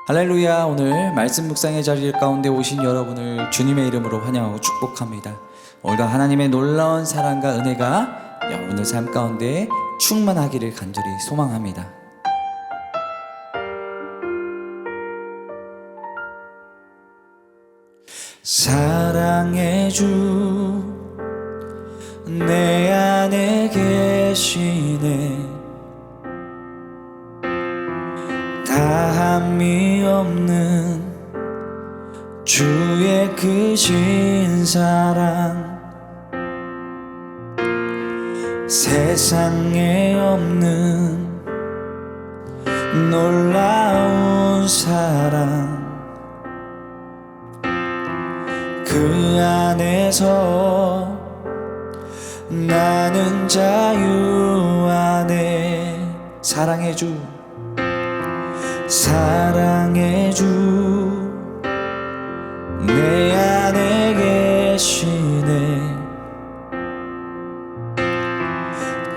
할렐루야. 오늘 말씀 묵상의 자리 가운데 오신 여러분을 주님의 이름으로 환영하고 축복합니다. 오늘도 하나님의 놀라운 사랑과 은혜가 여러분의 삶 가운데 충만하기를 간절히 소망합니다. 사랑의 주 내 안에 계시네. 다함이 없는 주의 크신 사랑, 세상에 없는 놀라운 사랑, 그 안에서 나는 자유 안에. 사랑의 주, 사랑의 주 내 안에 계시네.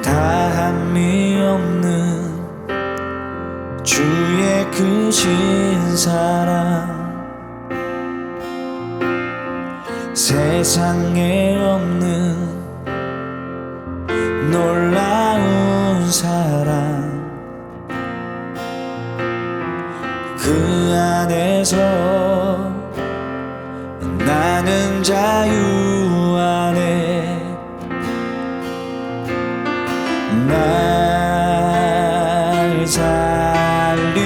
다함이 없는 주의 크신 사랑, 세상에 없는 놀라운 사랑, 그 안에서 나는 자유 안에. 날 살리신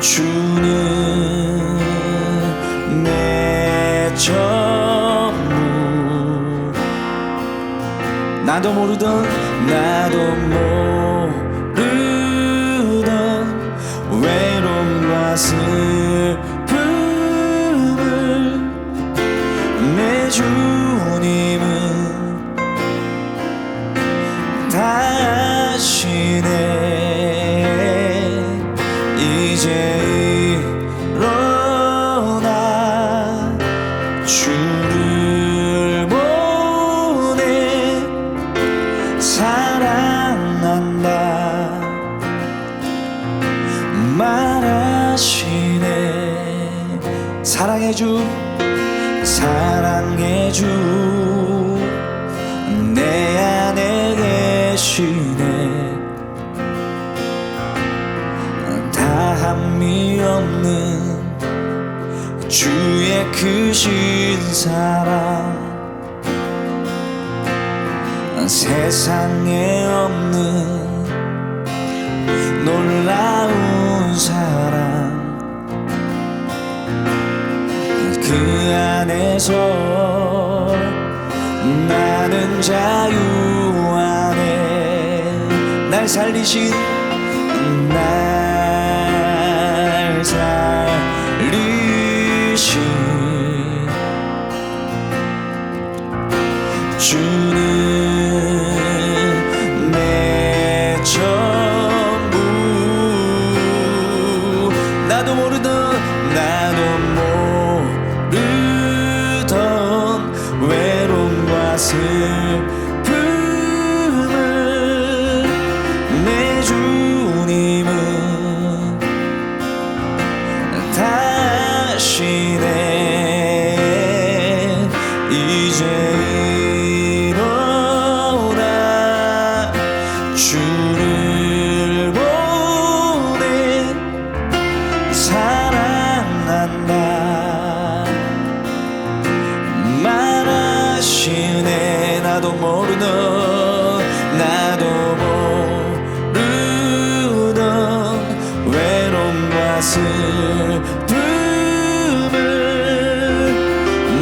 주는 내 전부. 나도 모르던 외로움과 슬픔을 내 주님은 다 아시네. 이제 일어나 주를 보내 사랑한다 말하시네. 사랑의 주, 사랑의 주 내 안에 계시네. 다함이 없는 주의 크신 사랑, 세상에 없는 놀라운 사랑, 그 안에서 나는 자유 안에. 날 살리신, 날 살리신 주는 내 전부. 나도 모르던 외로움과 슬픔을 내 주님은 다 아시네. 이제 일어나 주를 보내 사랑한다 말하시네. 나도 모르던 외로움과 슬픔을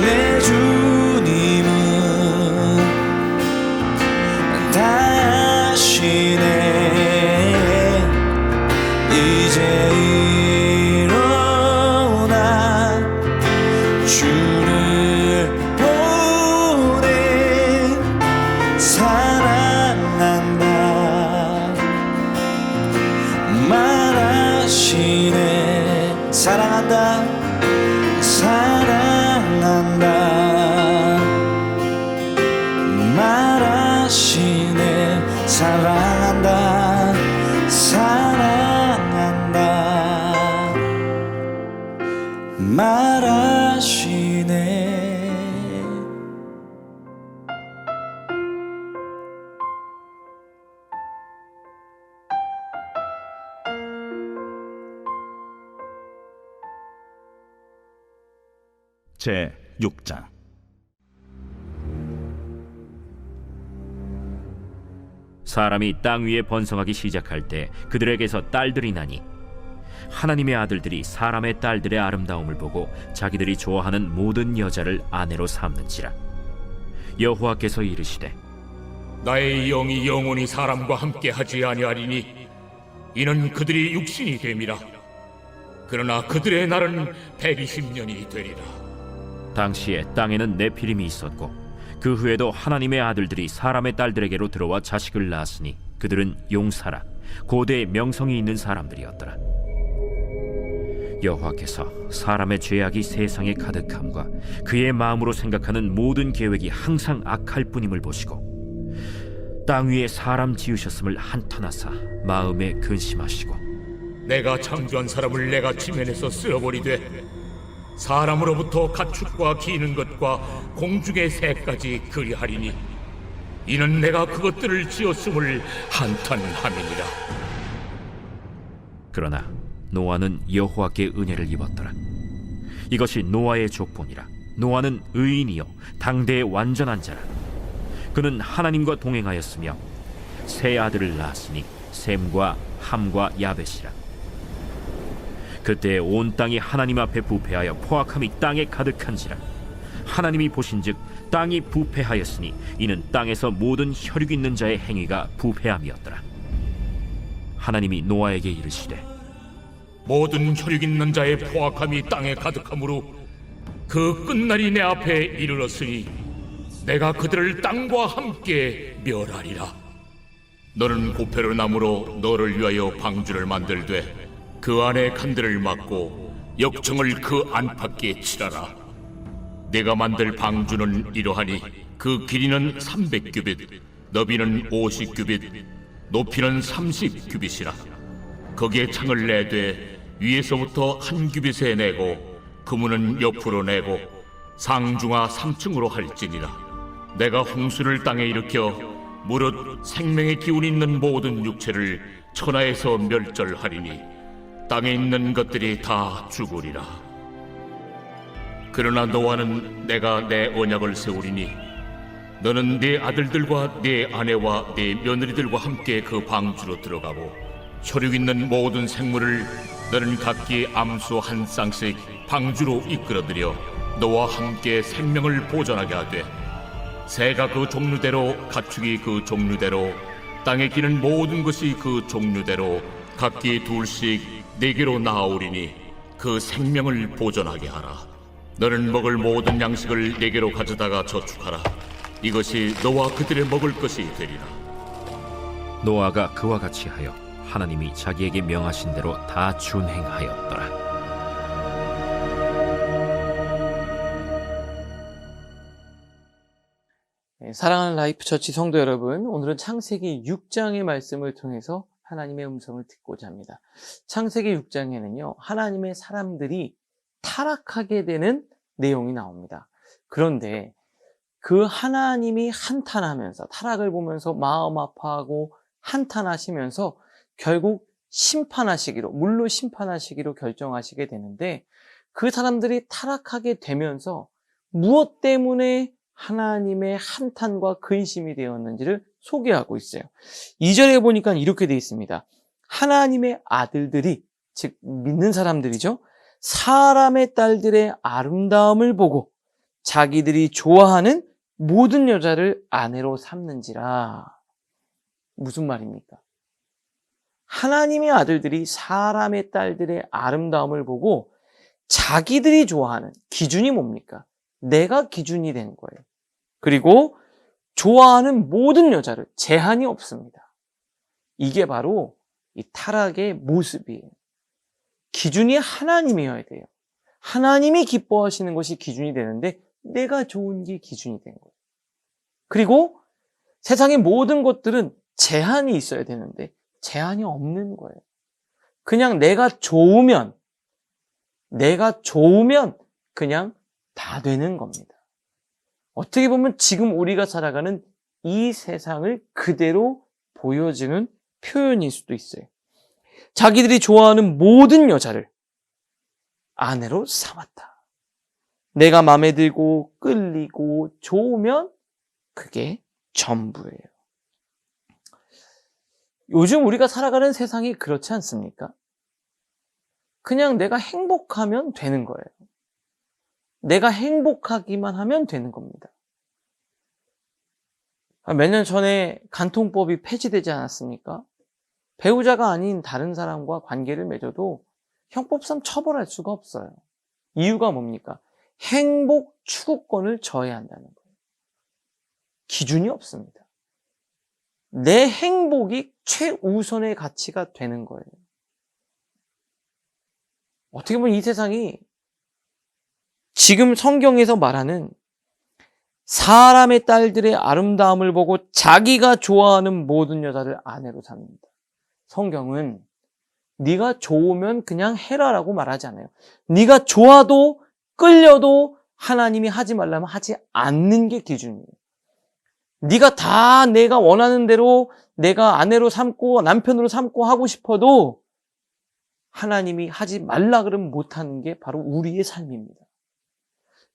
내 주님은 다 아시네. 이제 일어나 주를 보내 사랑한다 말하시네. 사랑한다, 사랑한다 말하시네. 사랑한다 제6장. 사람이 땅 위에 번성하기 시작할 때 그들에게서 딸들이 나니 하나님의 아들들이 사람의 딸들의 아름다움을 보고 자기들이 좋아하는 모든 여자를 아내로 삼는지라. 여호와께서 이르시되 나의 영이 영원히 사람과 함께 하지 아니하리니 이는 그들이 육신이 됨이라. 그러나 그들의 날은 120년이 되리라. 당시에 땅에는 네피림이 있었고 그 후에도 하나님의 아들들이 사람의 딸들에게로 들어와 자식을 낳았으니 그들은 용사라 고대의 명성이 있는 사람들이었더라. 여호와께서 사람의 죄악이 세상에 가득함과 그의 마음으로 생각하는 모든 계획이 항상 악할 뿐임을 보시고 땅 위에 사람 지으셨음을 한탄하사 마음에 근심하시고 내가 창조한 사람을 내가 지면에서 쓸어버리되 사람으로부터 가축과 기는 것과 공중의 새까지 그리하리니 이는 내가 그것들을 지었음을 한탄함이니라. 그러나 노아는 여호와께 은혜를 입었더라. 이것이 노아의 족본이라. 노아는 의인이요 당대의 완전한 자라. 그는 하나님과 동행하였으며 세 아들을 낳았으니 셈과 함과 야벳이라. 그때 온 땅이 하나님 앞에 부패하여 포악함이 땅에 가득한지라. 하나님이 보신즉 땅이 부패하였으니 이는 땅에서 모든 혈육 있는 자의 행위가 부패함이었더라. 하나님이 노아에게 이르시되 모든 혈육 있는 자의 포악함이 땅에 가득함으로 그 끝날이 내 앞에 이르렀으니 내가 그들을 땅과 함께 멸하리라. 너는 고페로 나무로 너를 위하여 방주를 만들되 그 안에 칸들을 막고 역청을 그 안팎에 칠하라. 내가 만들 방주는 이러하니 그 길이는 300규빗, 너비는 50규빗, 높이는 30규빗이라. 거기에 창을 내되 위에서부터 한 규빗에 내고 그문은 옆으로 내고 상중하 3층으로 할지니라. 내가 홍수를 땅에 일으켜 무릇 생명의 기운이 있는 모든 육체를 천하에서 멸절하리니 땅에 있는 것들이 다 죽으리라. 그러나 노아는 내가 내 언약을 세우리니 너는 네 아들들과 네 아내와 네 며느리들과 함께 그 방주로 들어가고 혈육 있는 모든 생물을 너는 각기 암소 한 쌍씩 방주로 이끌어들여 너와 함께 생명을 보존하게 하되 새가 그 종류대로 가축이 그 종류대로 땅에 기는 모든 것이 그 종류대로 각기 둘씩 네게로 나아오리니 그 생명을 보존하게 하라. 너는 먹을 모든 양식을 네게로 가져다가 저축하라. 이것이 너와 그들의 먹을 것이 되리라. 노아가 그와 같이 하여 하나님이 자기에게 명하신 대로 다 준행하였더라. 사랑하는 라이프처치 성도 여러분, 오늘은 창세기 6장의 말씀을 통해서 하나님의 음성을 듣고자 합니다. 창세기 6장에는요, 하나님의 사람들이 타락하게 되는 내용이 나옵니다. 그런데 그 하나님이 한탄하면서, 타락을 보면서 마음 아파하고 한탄하시면서 결국 심판하시기로, 물로 심판하시기로 결정하시게 되는데, 그 사람들이 타락하게 되면서 무엇 때문에 하나님의 한탄과 근심이 되었는지를 소개하고 있어요. 2절에 보니까 이렇게 되어 있습니다. 하나님의 아들들이, 즉 믿는 사람들이죠, 사람의 딸들의 아름다움을 보고 자기들이 좋아하는 모든 여자를 아내로 삼는지라. 무슨 말입니까? 하나님의 아들들이 사람의 딸들의 아름다움을 보고 자기들이 좋아하는, 기준이 뭡니까? 내가 기준이 된 거예요. 그리고 좋아하는 모든 여자를, 제한이 없습니다. 이게 바로 이 타락의 모습이에요. 기준이 하나님이어야 돼요. 하나님이 기뻐하시는 것이 기준이 되는데 내가 좋은 게 기준이 된 거예요. 그리고 세상의 모든 것들은 제한이 있어야 되는데 제한이 없는 거예요. 그냥 내가 좋으면 그냥 다 되는 겁니다. 어떻게 보면 지금 우리가 살아가는 이 세상을 그대로 보여주는 표현일 수도 있어요. 자기들이 좋아하는 모든 여자를 아내로 삼았다. 내가 마음에 들고 끌리고 좋으면 그게 전부예요. 요즘 우리가 살아가는 세상이 그렇지 않습니까? 그냥 내가 행복하면 되는 거예요. 내가 행복하기만 하면 되는 겁니다. 몇 년 전에 간통법이 폐지되지 않았습니까? 배우자가 아닌 다른 사람과 관계를 맺어도 형법상 처벌할 수가 없어요. 이유가 뭡니까? 행복 추구권을 저해한다는 거예요. 기준이 없습니다. 내 행복이 최우선의 가치가 되는 거예요. 어떻게 보면 이 세상이 지금 성경에서 말하는 사람의 딸들의 아름다움을 보고 자기가 좋아하는 모든 여자를 아내로 삼는다. 성경은 네가 좋으면 그냥 해라라고 말하지 않아요. 네가 좋아도 끌려도 하나님이 하지 말라면 하지 않는 게 기준이에요. 네가 다 내가 원하는 대로 내가 아내로 삼고 남편으로 삼고 하고 싶어도 하나님이 하지 말라 그러면 못하는 게 바로 우리의 삶입니다.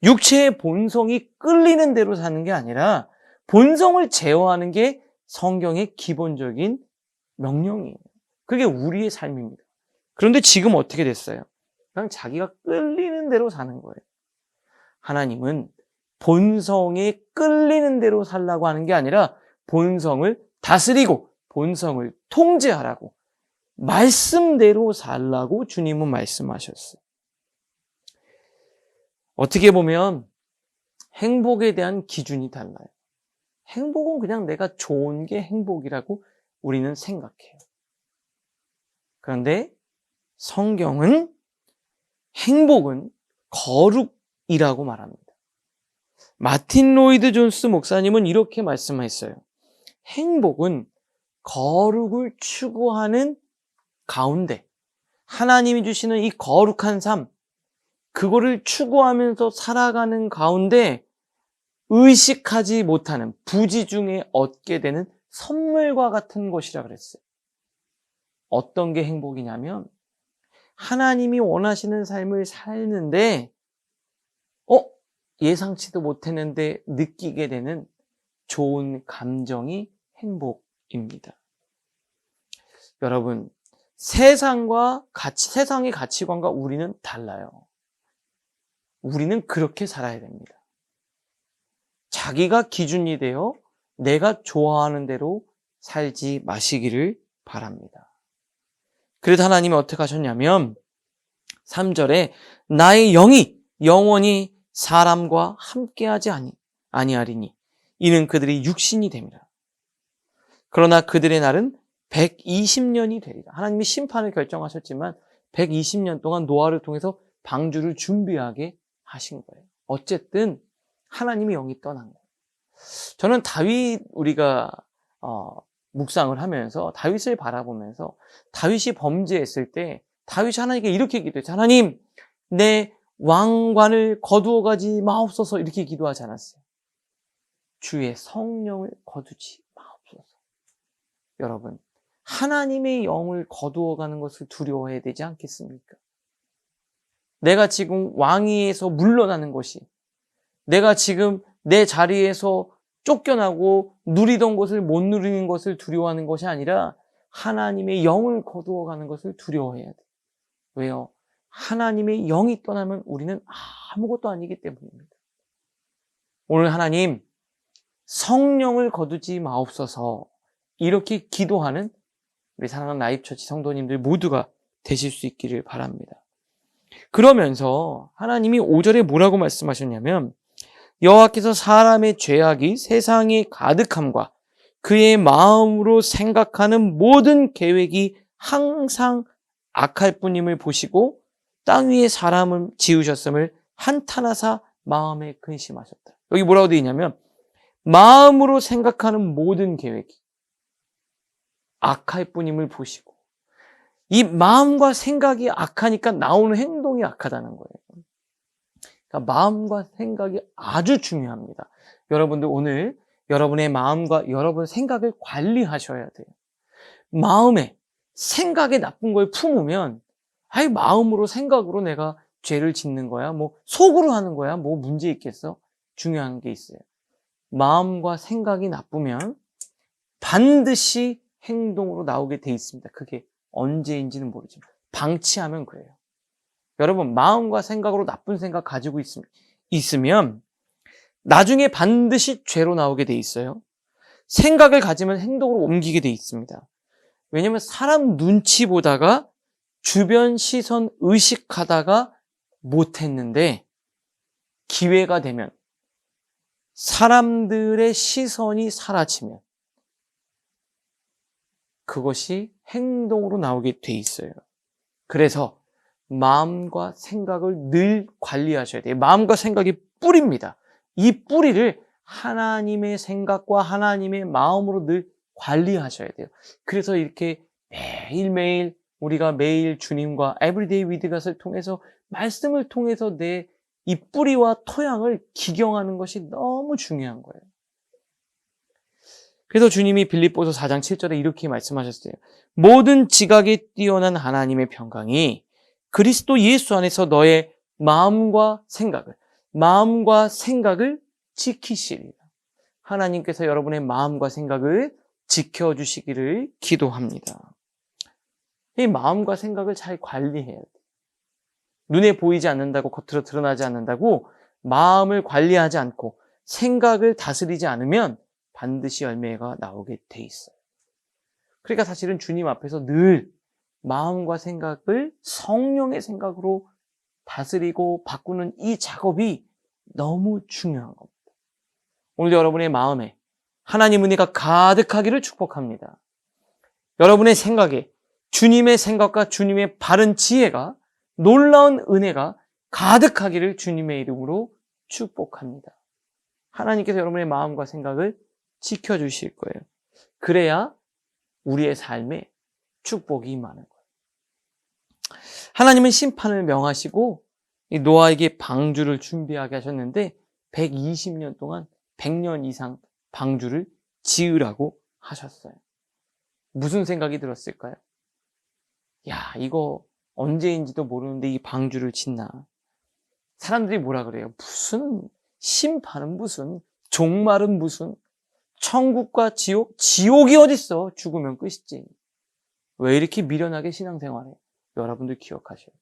육체의 본성이 끌리는 대로 사는 게 아니라 본성을 제어하는 게 성경의 기본적인 명령이에요. 그게 우리의 삶입니다. 그런데 지금 어떻게 됐어요? 그냥 자기가 끌리는 대로 사는 거예요. 하나님은 본성에 끌리는 대로 살라고 하는 게 아니라 본성을 다스리고 본성을 통제하라고 말씀대로 살라고 주님은 말씀하셨어요. 어떻게 보면 행복에 대한 기준이 달라요. 행복은 그냥 내가 좋은 게 행복이라고 우리는 생각해요. 그런데 성경은 행복은 거룩이라고 말합니다. 마틴 로이드 존스 목사님은 이렇게 말씀했어요. 행복은 거룩을 추구하는 가운데 하나님이 주시는 이 거룩한 삶, 그거를 추구하면서 살아가는 가운데 의식하지 못하는 부지 중에 얻게 되는 선물과 같은 것이라 그랬어요. 어떤 게 행복이냐면 하나님이 원하시는 삶을 살는데 예상치도 못했는데 느끼게 되는 좋은 감정이 행복입니다. 여러분, 세상의 가치관과 우리는 달라요. 우리는 그렇게 살아야 됩니다. 자기가 기준이 되어 내가 좋아하는 대로 살지 마시기를 바랍니다. 그래서 하나님이 어떻게 하셨냐면 3절에 나의 영이 영원히 사람과 함께하지 아니하리니 이는 그들이 육신이 됨이라. 그러나 그들의 날은 120년이 되리라. 하나님이 심판을 결정하셨지만 120년 동안 노아를 통해서 방주를 준비하게 하신 거예요. 어쨌든 하나님의 영이 떠난 거예요. 저는 다윗 우리가 묵상을 하면서 다윗을 바라보면서 다윗이 범죄했을 때 다윗이 하나님께 이렇게 기도했어요. 하나님, 내 왕관을 거두어 가지 마옵소서 이렇게 기도하지 않았어요. 주의 성령을 거두지 마옵소서. 여러분, 하나님의 영을 거두어 가는 것을 두려워해야 되지 않겠습니까? 내가 지금 왕위에서 물러나는 것이, 내가 지금 내 자리에서 쫓겨나고 누리던 것을 못 누리는 것을 두려워하는 것이 아니라 하나님의 영을 거두어 가는 것을 두려워해야 돼. 왜요? 하나님의 영이 떠나면 우리는 아무것도 아니기 때문입니다. 오늘 하나님, 성령을 거두지 마옵소서 이렇게 기도하는 우리 사랑하는 라이프처치 성도님들 모두가 되실 수 있기를 바랍니다. 그러면서 하나님이 5절에 뭐라고 말씀하셨냐면 여호와께서 사람의 죄악이 세상에 가득함과 그의 마음으로 생각하는 모든 계획이 항상 악할 뿐임을 보시고 땅 위에 사람을 지으셨음을 한탄하사 마음에 근심하셨다. 여기 뭐라고 되어 있냐면 마음으로 생각하는 모든 계획이 악할 뿐임을 보시고 이 마음과 생각이 악하니까 나오는 행동이 악하다는 거예요. 그러니까 마음과 생각이 아주 중요합니다. 여러분들 오늘 여러분의 마음과 여러분의 생각을 관리하셔야 돼요. 마음에 생각에 나쁜 걸 품으면 마음으로 생각으로 내가 죄를 짓는 거야? 뭐 속으로 하는 거야? 뭐 문제 있겠어? 중요한 게 있어요. 마음과 생각이 나쁘면 반드시 행동으로 나오게 돼 있습니다. 그게 언제인지는 모르지만 방치하면 그래요. 여러분, 마음과 생각으로 나쁜 생각 가지고 있으면 나중에 반드시 죄로 나오게 돼 있어요. 생각을 가지면 행동으로 옮기게 돼 있습니다. 왜냐하면 사람 눈치 보다가 주변 시선 의식하다가 못했는데 기회가 되면 사람들의 시선이 사라지면 그것이 행동으로 나오게 돼 있어요. 그래서 마음과 생각을 늘 관리하셔야 돼요. 마음과 생각이 뿌리입니다. 이 뿌리를 하나님의 생각과 하나님의 마음으로 늘 관리하셔야 돼요. 그래서 이렇게 매일매일 우리가 매일 주님과 에브리데이 위드 갓을 통해서 말씀을 통해서 내 이 뿌리와 토양을 기경하는 것이 너무 중요한 거예요. 그래서 주님이 빌립보서 4장 7절에 이렇게 말씀하셨어요. 모든 지각에 뛰어난 하나님의 평강이 그리스도 예수 안에서 너의 마음과 생각을 지키시리라. 하나님께서 여러분의 마음과 생각을 지켜주시기를 기도합니다. 이 마음과 생각을 잘 관리해야 돼요. 눈에 보이지 않는다고, 겉으로 드러나지 않는다고 마음을 관리하지 않고 생각을 다스리지 않으면 반드시 열매가 나오게 돼 있어요. 그러니까 사실은 주님 앞에서 늘 마음과 생각을 성령의 생각으로 다스리고 바꾸는 이 작업이 너무 중요한 겁니다. 오늘 여러분의 마음에 하나님 은혜가 가득하기를 축복합니다. 여러분의 생각에 주님의 생각과 주님의 바른 지혜가, 놀라운 은혜가 가득하기를 주님의 이름으로 축복합니다. 하나님께서 여러분의 마음과 생각을 지켜주실 거예요. 그래야 우리의 삶에 축복이 임하는 거예요. 하나님은 심판을 명하시고 이 노아에게 방주를 준비하게 하셨는데 120년 동안 100년 이상 방주를 지으라고 하셨어요. 무슨 생각이 들었을까요? 야, 이거 언제인지도 모르는데 이 방주를 짓나. 사람들이 뭐라 그래요? 무슨 심판은 무슨, 종말은 무슨, 천국과 지옥? 지옥이 어딨어? 죽으면 끝이지. 왜 이렇게 미련하게 신앙생활해? 여러분들 기억하셔요.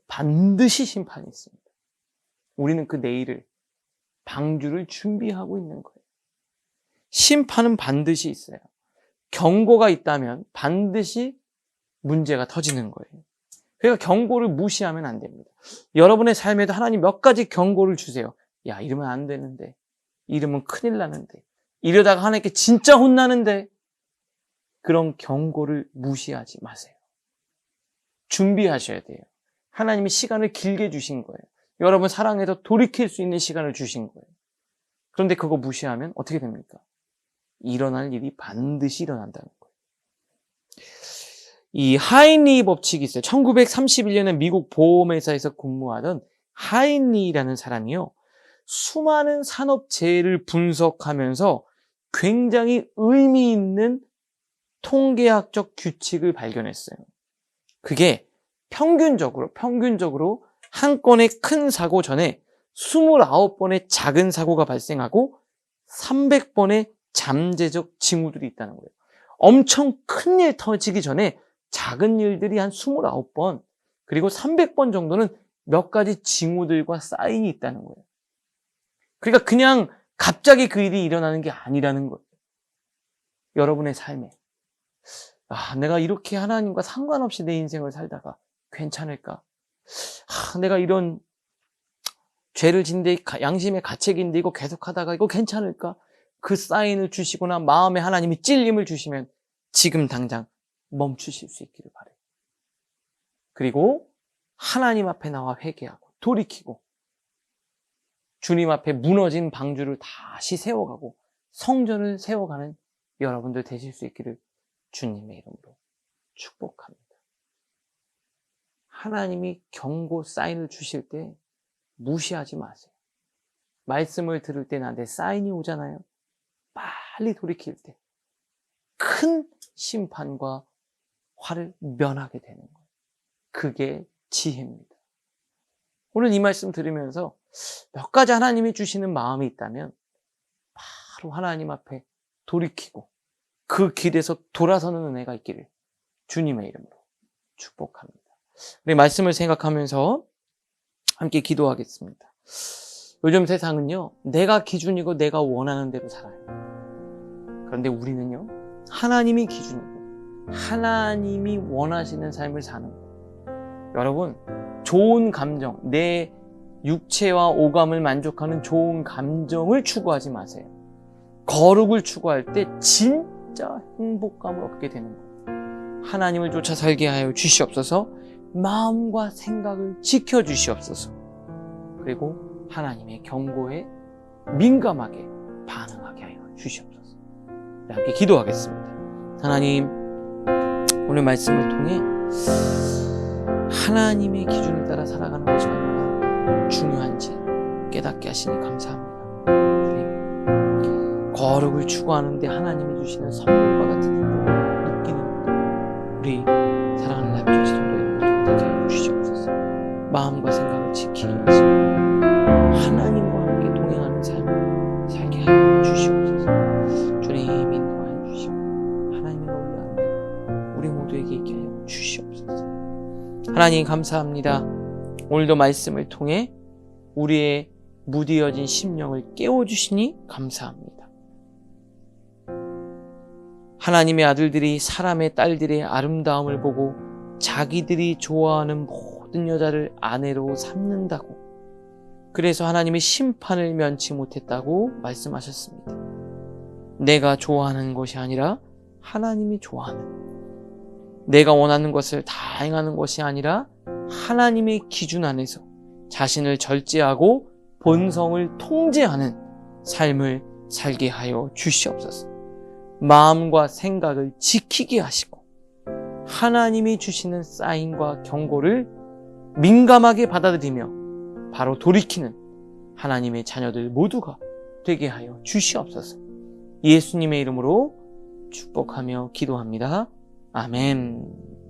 반드시 심판이 있습니다. 우리는 그 내일을, 방주를 준비하고 있는 거예요. 심판은 반드시 있어요. 경고가 있다면 반드시 문제가 터지는 거예요. 그러니까 경고를 무시하면 안 됩니다. 여러분의 삶에도 하나님 몇 가지 경고를 주세요. 야, 이러면 안 되는데, 이러면 큰일 나는데, 이러다가 하나님께 진짜 혼나는데, 그런 경고를 무시하지 마세요. 준비하셔야 돼요. 하나님이 시간을 길게 주신 거예요. 여러분 사랑해서 돌이킬 수 있는 시간을 주신 거예요. 그런데 그거 무시하면 어떻게 됩니까? 일어날 일이 반드시 일어난다는 거예요. 이 하인리 법칙이 있어요. 1931년에 미국 보험회사에서 근무하던 하인리라는 사람이요, 수많은 산업재해를 분석하면서 굉장히 의미 있는 통계학적 규칙을 발견했어요. 그게 평균적으로 한 건의 큰 사고 전에 29번의 작은 사고가 발생하고 300번의 잠재적 징후들이 있다는 거예요. 엄청 큰 일 터지기 전에 작은 일들이 한 29번, 그리고 300번 정도는 몇 가지 징후들과 사인이 있다는 거예요. 그러니까 그냥 갑자기 그 일이 일어나는 게 아니라는 거예요. 여러분의 삶에, 내가 이렇게 하나님과 상관없이 내 인생을 살다가 괜찮을까? 내가 이런 죄를 짓는데 양심의 가책인데 이거 계속하다가 이거 괜찮을까? 그 사인을 주시거나 마음에 하나님이 찔림을 주시면 지금 당장 멈추실 수 있기를 바라요. 그리고 하나님 앞에 나와 회개하고 돌이키고 주님 앞에 무너진 방주를 다시 세워가고 성전을 세워가는 여러분들 되실 수 있기를 주님의 이름으로 축복합니다. 하나님이 경고 사인을 주실 때 무시하지 마세요. 말씀을 들을 때 나한테 사인이 오잖아요. 빨리 돌이킬 때 큰 심판과 화를 면하게 되는 거예요. 그게 지혜입니다. 오늘 이 말씀 들으면서 몇 가지 하나님이 주시는 마음이 있다면 바로 하나님 앞에 돌이키고 그 길에서 돌아서는 은혜가 있기를 주님의 이름으로 축복합니다. 우리 말씀을 생각하면서 함께 기도하겠습니다. 요즘 세상은요, 내가 기준이고 내가 원하는 대로 살아요. 그런데 우리는요, 하나님이 기준이고 하나님이 원하시는 삶을 사는 거예요. 여러분, 좋은 감정, 내 육체와 오감을 만족하는 좋은 감정을 추구하지 마세요. 거룩을 추구할 때 진짜 행복감을 얻게 되는 거예요. 하나님을 쫓아 살게 하여 주시옵소서. 마음과 생각을 지켜주시옵소서. 그리고 하나님의 경고에 민감하게 반응하게 하여 주시옵소서. 함께 기도하겠습니다. 하나님, 오늘 말씀을 통해 하나님의 기준을 따라 살아가는 것이 얼마나 중요한지 깨닫게 하시니 감사합니다. 주님, 거룩을 추구하는데 하나님이 주시는 선물과 같은 행복을 느끼는 우리 사랑하는 남편 성도의 모두가 되게 하여 주시옵소서. 마음과 생각을 지키기 위해서 하나님과 함께 동행하는 삶을 살게 하여 주시옵소서. 주님 인도하여 주시고 하나님의 놀라운 은혜가 우리 모두에게 있게 하여 주시옵소서. 하나님 감사합니다. 오늘도 말씀을 통해 우리의 무디어진 심령을 깨워주시니 감사합니다. 하나님의 아들들이 사람의 딸들의 아름다움을 보고 자기들이 좋아하는 모든 여자를 아내로 삼는다고, 그래서 하나님의 심판을 면치 못했다고 말씀하셨습니다. 내가 좋아하는 것이 아니라 하나님이 좋아하는, 내가 원하는 것을 다 행하는 것이 아니라 하나님의 기준 안에서 자신을 절제하고 본성을 통제하는 삶을 살게 하여 주시옵소서. 마음과 생각을 지키게 하시고 하나님이 주시는 사인과 경고를 민감하게 받아들이며 바로 돌이키는 하나님의 자녀들 모두가 되게 하여 주시옵소서. 예수님의 이름으로 축복하며 기도합니다. 아멘.